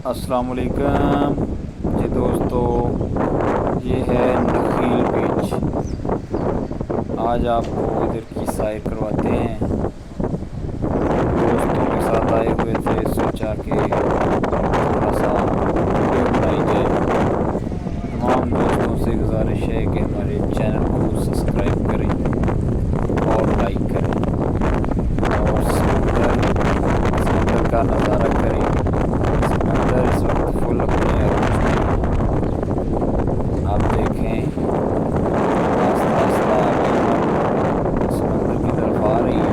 السلام علیکم جی دوستو، یہ ہے نخیل بیچ۔ آج آپ کو ادھر کی سیر کرواتے ہیں۔ دوستوں کے ساتھ آئے ہوئے تھے، سوچا کہ تھوڑا سا ویڈیو بنائی جائے۔ تمام دوستوں سے گزارش ہے کہ ہمارے چینل کو سبسکرائب کریں اور لائک کریں، اور سمندر کا نظارہ کریں۔ سمندر اس وقت فل اپنے عروج میں ہے۔ آپ دیکھیں، آہستہ آہستہ آگے سمندر کی طرف آ رہی ہے۔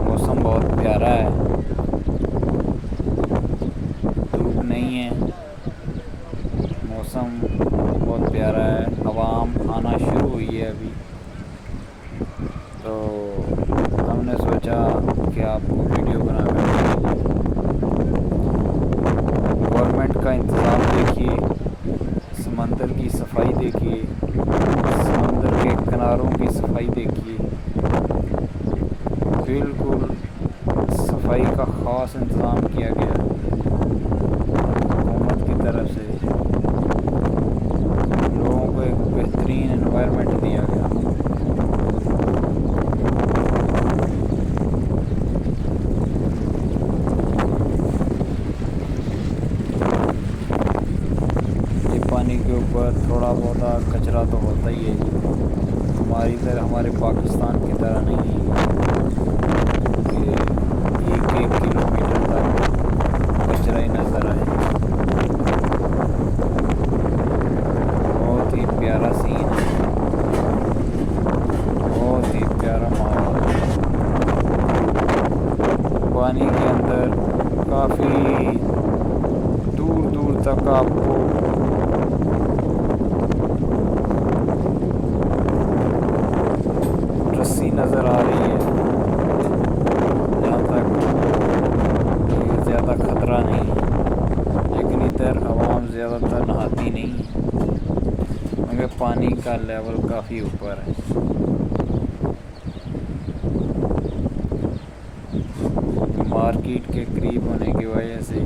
موسم بہت پیارا ہے، دھوپ نہیں ہے، موسم بہت پیارا ہے۔ عوام آنا شروع ہوئی ہے ابھی، تو ہم نے سوچا کہ آپ کو ویڈیو بنا کر دکھائیں۔ گورنمنٹ کا انتظام دیکھیے، سمندر کی صفائی دیکھیے، سمندر کے کناروں کی صفائی دیکھیے۔ بالکل صفائی کا خاص انتظام کیا گیا حکومت کی طرف سے۔ لوگوں کو ایک بہترین انوائرمنٹ دیا گیا۔ یہ پانی کے اوپر تھوڑا بہت کچرا تو ہوتا ہی ہے جی، ہمارے پاکستان کی طرح نہیں ہے کہ ایک کلومیٹر تک کچرا ہی نظر آئے۔ بہت ہی پیارا سین ہے، بہت ہی پیارا ماحول ہے۔ پانی کے اندر کافی دور دور تک آپ کو رسی نظر آ رہی ہے، جہاں تک زیادہ خطرہ نہیں ہے۔ لیکن ادھر عوام زیادہ تر نہاتی نہیں ہے، کیونکہ پانی کا لیول کافی اوپر ہے۔ مارکیٹ کے قریب ہونے کی وجہ سے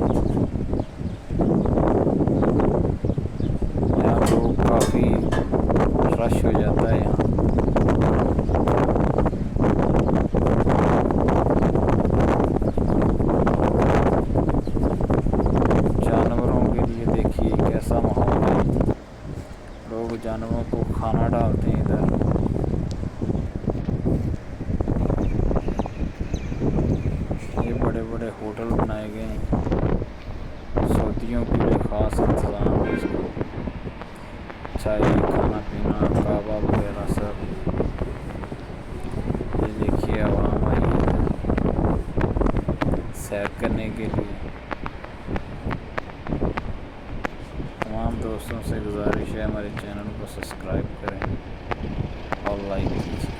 یہاں لوگ کافی رش ہو جاتا ہے یہاں۔ جانوروں کے لیے دیکھیے کیسا ماحول ہے، لوگ جانوروں کو کھانا ڈالتے ہیں ادھر۔ یہ بڑے بڑے ہوٹل بنائے گئے ہیں، سعودیوں کے لیے خاص انتظام ہے اس کو۔ چائے، کھانا پینا، کعبہ وغیرہ سب۔ یہ دیکھیے عوام آئی ہے سیر کرنے کے لیے۔ تمام دوستوں سے گزارش ہے ہمارے چینل کو سبسکرائب کریں اور لائک کیجیے۔